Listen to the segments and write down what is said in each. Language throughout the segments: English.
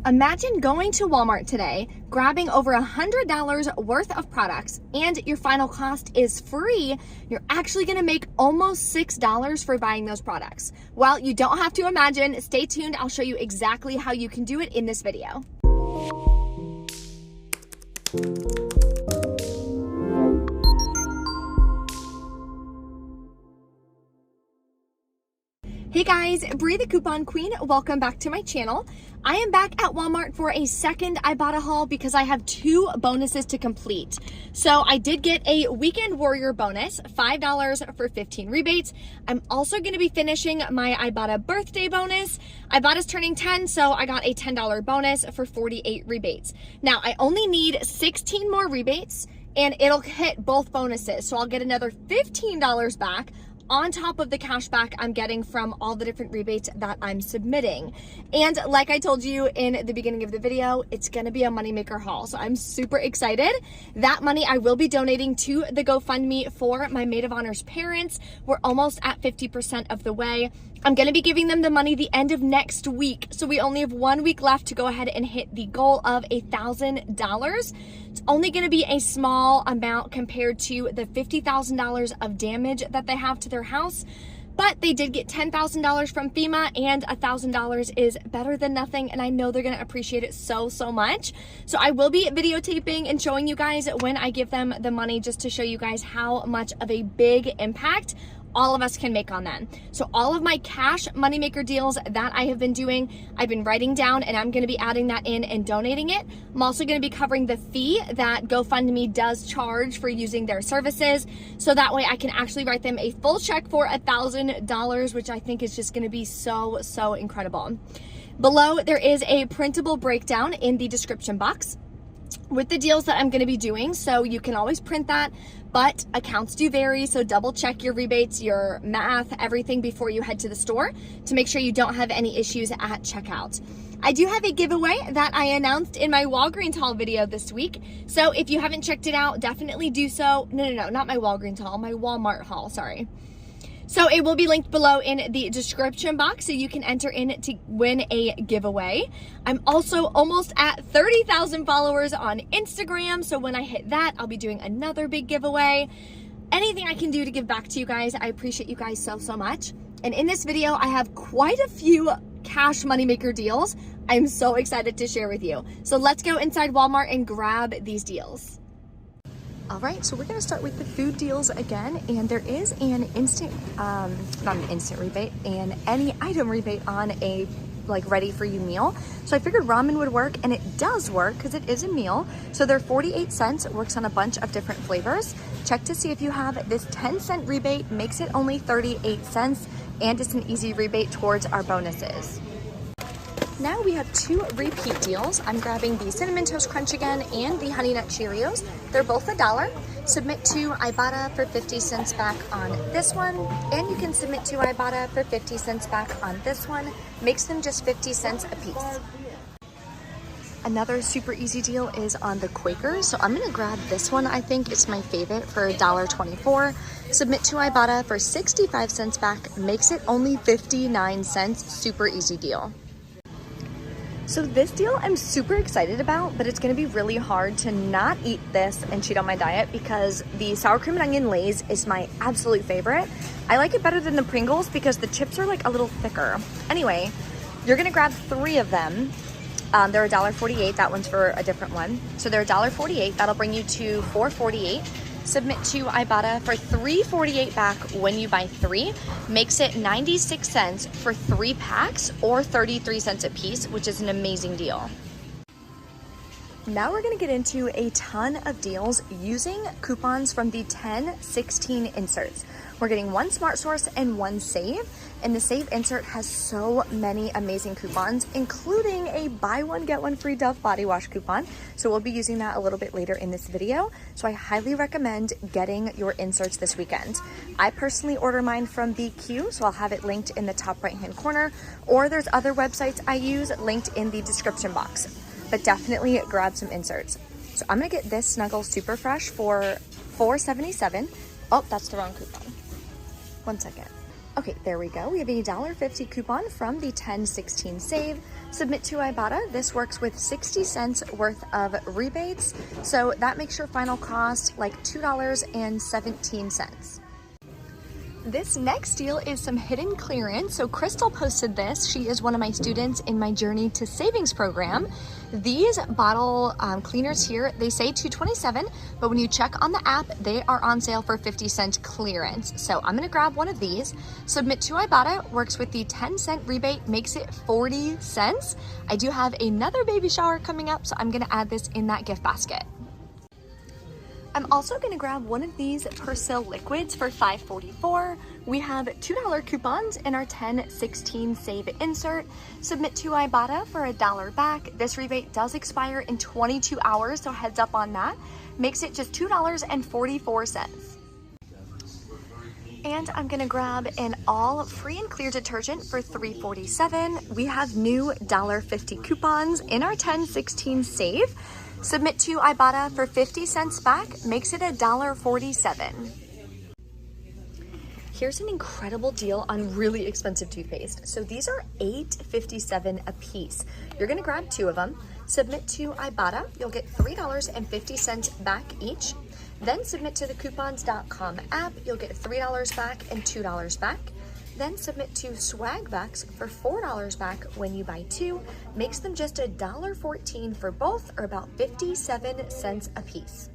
Imagine going to Walmart today, grabbing over $100 worth of products, and your final cost is free. You're actually gonna make almost $6 for buying those products. Well, you don't have to imagine. Stay tuned. I'll show you exactly how you can do it in this video. Hey guys, Bree the Coupon Queen, welcome back to my channel. I am back at Walmart for a second Ibotta haul because I have 2 bonuses to complete. So I did get a Weekend Warrior bonus, $5 for 15 rebates. I'm also gonna be finishing my Ibotta birthday bonus. Ibotta's turning 10, so I got a $10 bonus for 48 rebates. Now I only need 16 more rebates and it'll hit both bonuses. So I'll get another $15 back on top of the cash back I'm getting from all the different rebates that I'm submitting. And like I told you in the beginning of the video, it's gonna be a moneymaker haul. So I'm super excited. That money I will be donating to the GoFundMe for my Maid of Honor's parents. We're almost at 50% of the way. I'm gonna be giving them the money the end of next week. So we only have 1 week left to go ahead and hit the goal of $1,000. It's only gonna be a small amount compared to the $50,000 of damage that they have to their house. But they did get $10,000 from FEMA, and $1,000 is better than nothing, and I know they're gonna appreciate it so much. So I will be videotaping and showing you guys when I give them the money, just to show you guys how much of a big impact all of us can make on them. So all of my cash moneymaker deals that I have been doing, I've been writing down, and I'm gonna be adding that in and donating it. I'm also gonna be covering the fee that GoFundMe does charge for using their services. So that way I can actually write them a full check for $1,000, which I think is just gonna be so incredible. Below, there is a printable breakdown in the description box with the deals that I'm gonna be doing. So you can always print that, but accounts do vary. So double check your rebates, your math, everything before you head to the store to make sure you don't have any issues at checkout. I do have a giveaway that I announced in my Walgreens haul video this week. So if you haven't checked it out, definitely do so. No, not my Walgreens haul, my Walmart haul, sorry. So it will be linked below in the description box so you can enter in to win a giveaway. I'm also almost at 30,000 followers on Instagram. So when I hit that, I'll be doing another big giveaway. Anything I can do to give back to you guys, I appreciate you guys so much. And in this video, I have quite a few cash moneymaker deals I'm so excited to share with you. So let's go inside Walmart and grab these deals. All right, so we're gonna start with the food deals again, and there is an instant, not an instant rebate, and any item rebate on a ready for you meal. So I figured ramen would work, and it does work because it is a meal. So they're 48 cents, it works on a bunch of different flavors. Check to see if you have this 10-cent rebate, makes it only 38 cents, and it's an easy rebate towards our bonuses. Now we have 2 repeat deals. I'm grabbing the Cinnamon Toast Crunch again and the Honey Nut Cheerios. They're both $1. Submit to Ibotta for 50 cents back on this one, and you can submit to Ibotta for 50 cents back on this one. Makes them just 50 cents a piece. Another super easy deal is on the Quakers. So I'm gonna grab this one. I think it's my favorite for $1.24. Submit to Ibotta for 65 cents back. Makes it only 59 cents. Super easy deal. So this deal I'm super excited about, but it's gonna be really hard to not eat this and cheat on my diet because the sour cream and onion Lay's is my absolute favorite. I like it better than the Pringles because the chips are like a little thicker. Anyway, you're gonna grab 3 of them. They're $1.48, that one's for a different one. So they're $1.48, that'll bring you to $4.48. Submit to Ibotta for $3.48 back when you buy 3. Makes it 96 cents for 3 packs or 33 cents a piece, which is an amazing deal. Now we're gonna get into a ton of deals using coupons from the 10/16 inserts. We're getting 1 Smart Source and 1 Save, and the Save insert has so many amazing coupons, including a buy one, get one free Dove body wash coupon. So we'll be using that a little bit later in this video. So I highly recommend getting your inserts this weekend. I personally order mine from BQ, so I'll have it linked in the top right-hand corner, or there's other websites I use linked in the description box, but definitely grab some inserts. So I'm gonna get this Snuggle Super Fresh for $4.77. Oh, that's the wrong coupon. 1 second. Okay, there we go. We have a $1.50 coupon from the 10/16 save. Submit to Ibotta. This works with 60 cents worth of rebates. So that makes your final cost like $2.17. This next deal is some hidden clearance. So Crystal posted this. She is one of my students in my Journey to Savings program. These bottle cleaners here, they say $2.27, but when you check on the app, they are on sale for 50-cent clearance. So I'm gonna grab one of these. Submit to Ibotta, works with the 10-cent rebate, makes it 40 cents. I do have another baby shower coming up, so I'm gonna add this in that gift basket. I'm also gonna grab one of these Persil liquids for $5.44. We have $2 coupons in our 10/16 save insert. Submit to Ibotta for $1 back. This rebate does expire in 22 hours, so heads up on that. Makes it just $2.44. And I'm gonna grab an all free and clear detergent for $3.47. We have new $1.50 coupons in our 10/16 save. Submit to Ibotta for 50 cents back, makes it $1.47. Here's an incredible deal on really expensive toothpaste. So these are $8.57 a piece. You're gonna grab 2 of them, submit to Ibotta, you'll get $3.50 back each. Then submit to the coupons.com app, you'll get $3 back and $2 back. Then submit to Swagbucks for $4 back when you buy 2, makes them just $1.14 for both, or about 57 cents a piece.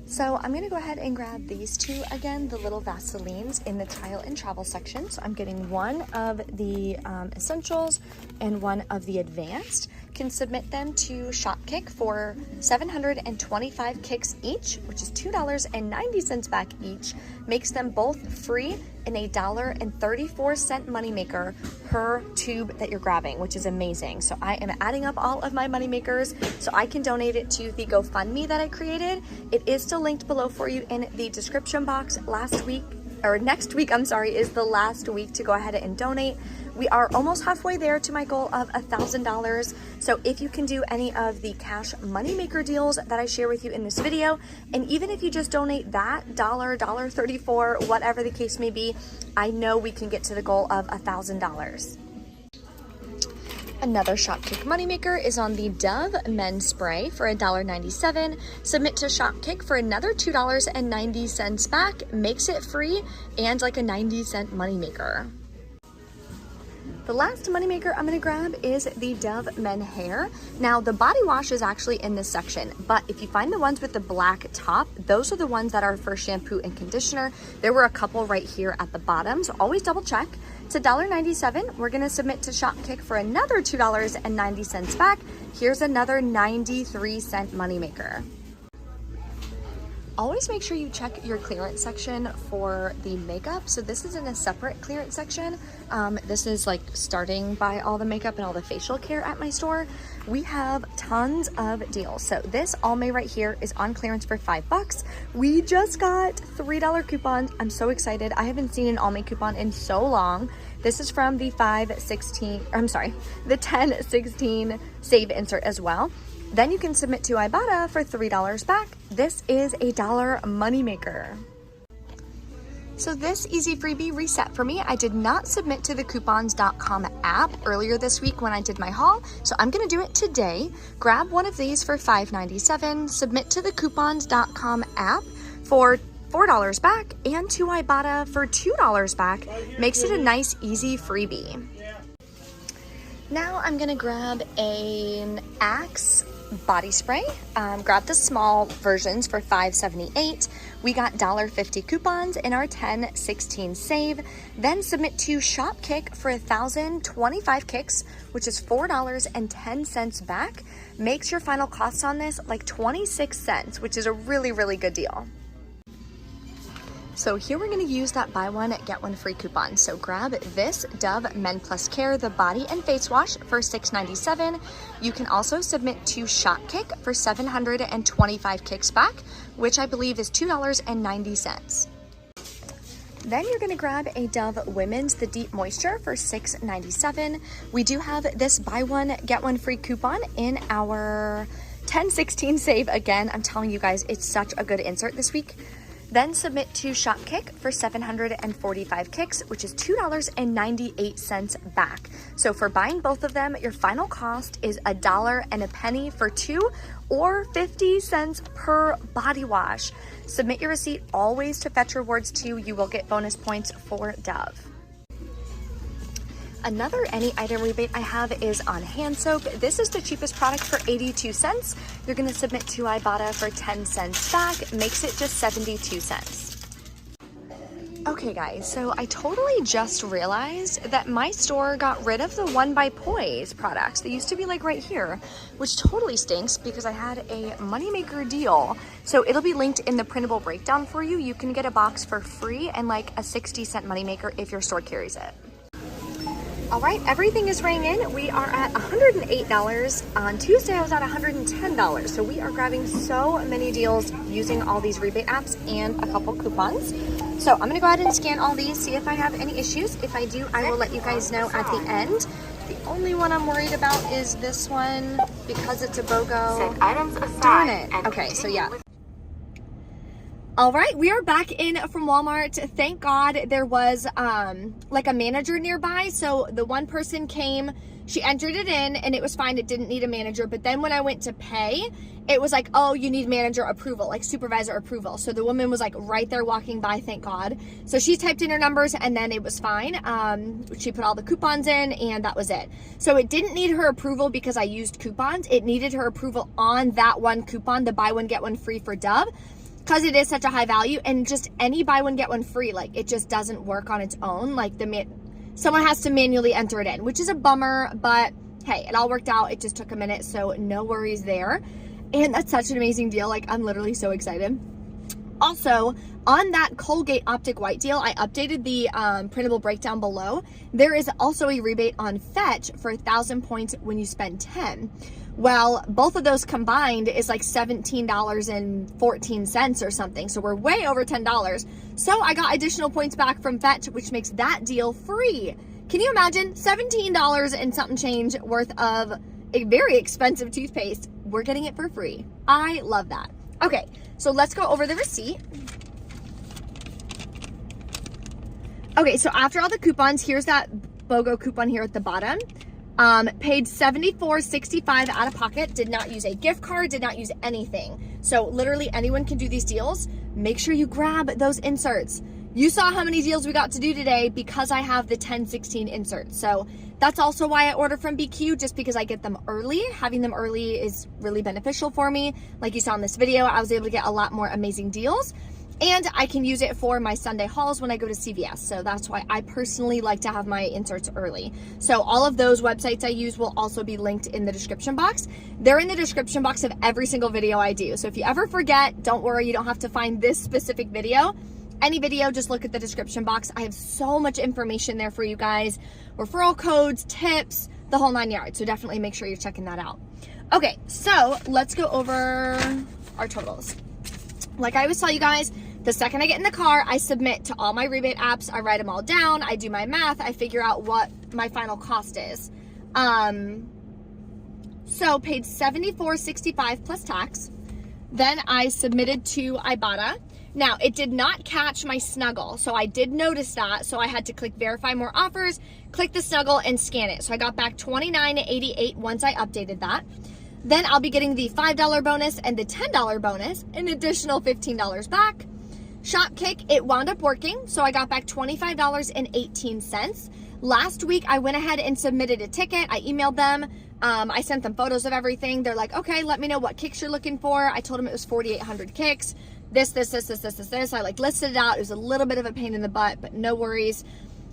So I'm gonna go ahead and grab these 2 again, the little Vaselines in the Tile and Travel section. So I'm getting one of the Essentials and one of the Advanced. Can submit them to Shopkick for 725 kicks each, which is $2.90 back each. Makes them both free and a $1.34 moneymaker per tube that you're grabbing, which is amazing. So I am adding up all of my moneymakers so I can donate it to the GoFundMe that I created. It is still linked below for you in the description box. Next week, I'm sorry, is the last week to go ahead and donate. We are almost halfway there to my goal of $1,000. So if you can do any of the cash moneymaker deals that I share with you in this video, and even if you just donate that $1.34, whatever the case may be, I know we can get to the goal of $1,000. Another Shopkick moneymaker is on the Dove men's spray for $1.97. Submit to Shopkick for another $2.90 back, makes it free and like a 90-cent moneymaker. The last moneymaker I'm gonna grab is the Dove Men Hair. Now the body wash is actually in this section, but if you find the ones with the black top, those are the ones that are for shampoo and conditioner. There were a couple right here at the bottom, so always double check. It's $1.97. We're gonna submit to Shopkick for another $2.90 back. Here's another 93-cent moneymaker. Always make sure you check your clearance section for the makeup. So this is in a separate clearance section. This is like starting by all the makeup and all the facial care at my store. We have tons of deals. So this Almay right here is on clearance for $5. We just got $3 coupons. I'm so excited. I haven't seen an Almay coupon in so long. This is from the 10/16 save insert as well. Then you can submit to Ibotta for $3 back. This is a $1 moneymaker. So this easy freebie reset for me. I did not submit to the coupons.com app earlier this week when I did my haul, so I'm gonna do it today. Grab one of these for $5.97, submit to the coupons.com app for $4 back, and to Ibotta for $2 back. Makes it a nice, easy freebie. Now I'm gonna grab an Axe body spray. Grab the small versions for $5.78. We got $1.50 coupons in our 10/16 save. Then submit to Shopkick for 1,025 kicks, which is $4.10 back. Makes your final cost on this like 26 cents, which is a really, really good deal. So here we're gonna use that buy one, get one free coupon. So grab this Dove Men Plus Care, the body and face wash for $6.97. You can also submit to Shopkick for 725 kicks back, which I believe is $2.90. Then you're gonna grab a Dove Women's The Deep Moisture for $6.97. We do have this buy one, get one free coupon in our 10/16 save. Again, I'm telling you guys, it's such a good insert this week. Then submit to Shopkick for 745 kicks, which is $2.98 back. So for buying both of them, your final cost is $1.01 for 2 or 50 cents per body wash. Submit your receipt always to Fetch Rewards 2. You will get bonus points for Dove. Another any item rebate I have is on hand soap. This is the cheapest product for 82 cents. You're gonna submit to Ibotta for 10 cents back, makes it just 72 cents. Okay guys, so I totally just realized that my store got rid of the One by Poise products. They used to be like right here, which totally stinks because I had a moneymaker deal. So it'll be linked in the printable breakdown for you. You can get a box for free and like a 60-cent moneymaker if your store carries it. All right, everything is rang in. We are at $108. On Tuesday, I was at $110. So we are grabbing so many deals using all these rebate apps and a couple coupons. So I'm gonna go ahead and scan all these, see if I have any issues. If I do, I will let you guys know at the end. The only one I'm worried about is this one because it's a BOGO. Set items aside. Darn it. Okay, so yeah. All right, we are back in from Walmart. Thank God there was like a manager nearby. So the one person came, she entered it in and it was fine. It didn't need a manager. But then when I went to pay, it was like, oh, you need manager approval, like supervisor approval. So the woman was like right there walking by, thank God. So she typed in her numbers and then it was fine. She put all the coupons in and that was it. So it didn't need her approval because I used coupons. It needed her approval on that one coupon, the buy one, get one free for Dove. Because it is such a high value, and just any buy one get one free, like it just doesn't work on its own. Like someone has to manually enter it in, which is a bummer, but hey, it all worked out. It just took a minute, so no worries there. And that's such an amazing deal. Like I'm literally so excited. Also, on that Colgate Optic White deal, I updated the printable breakdown below. There is also a rebate on Fetch for 1,000 points when you spend 10. Well, both of those combined is like $17.14 or something. So we're way over $10. So I got additional points back from Fetch, which makes that deal free. Can you imagine $17 and something change worth of a very expensive toothpaste? We're getting it for free. I love that. Okay, so let's go over the receipt. Okay, so after all the coupons, here's that BOGO coupon here at the bottom. Paid $74.65 out of pocket, did not use a gift card, did not use anything. So literally anyone can do these deals. Make sure you grab those inserts. You saw how many deals we got to do today because I have the 10/16 inserts. So that's also why I order from BQ, just because I get them early. Having them early is really beneficial for me. Like you saw in this video, I was able to get a lot more amazing deals. And I can use it for my Sunday hauls when I go to CVS. So that's why I personally like to have my inserts early. So all of those websites I use will also be linked in the description box. They're in the description box of every single video I do. So if you ever forget, don't worry, you don't have to find this specific video. Any video, just look at the description box. I have so much information there for you guys. Referral codes, tips, the whole 9 yards. So definitely make sure you're checking that out. Okay, so let's go over our totals. Like I always tell you guys, the second I get in the car, I submit to all my rebate apps. I write them all down. I do my math. I figure out what my final cost is. So paid $74.65 plus tax. Then I submitted to Ibotta. Now, it did not catch my Snuggle, so I did notice that. So I had to click verify more offers, click the Snuggle, and scan it. So I got back $29.88 once I updated that. Then I'll be getting the $5 bonus and the $10 bonus, an additional $15 back. Shopkick, it wound up working, so I got back $25.18. Last week, I went ahead and submitted a ticket. I emailed them. I sent them photos of everything. They're like, okay, let me know what kicks you're looking for. I told them it was 4,800 kicks. This. I like listed it out. It was a little bit of a pain in the butt, but no worries.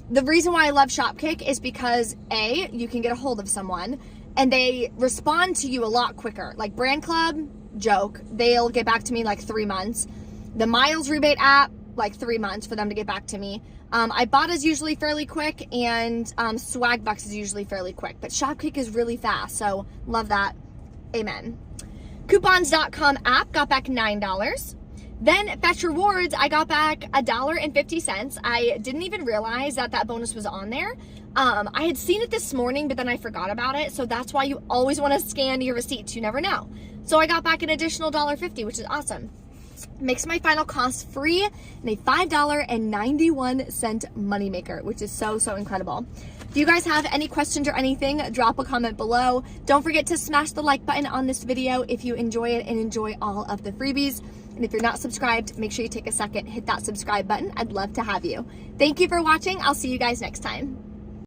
The reason why I love Shopkick is because A, you can get a hold of someone and they respond to you a lot quicker. Like Brand Club, joke. They'll get back to me like 3 months. The Miles Rebate app, like 3 months for them to get back to me. Ibotta's usually fairly quick, and Swagbucks is usually fairly quick. But Shopkick is really fast, so love that. Amen. Coupons.com app got back $9. Then Fetch Rewards, I got back $1.50. I didn't even realize that that bonus was on there. I had seen it this morning, but then I forgot about it. So that's why you always want to scan your receipts. You never know. So I got back an additional $1.50, which is awesome. makes my final cost free and a $5.91 moneymaker, which is so incredible. If you guys have any questions or anything, drop a comment below. Don't forget to smash the like button on this video if you enjoy it and enjoy all of the freebies. And if you're not subscribed, make sure you take a second, hit that subscribe button. I'd love to have you. Thank you for watching. I'll see you guys next time.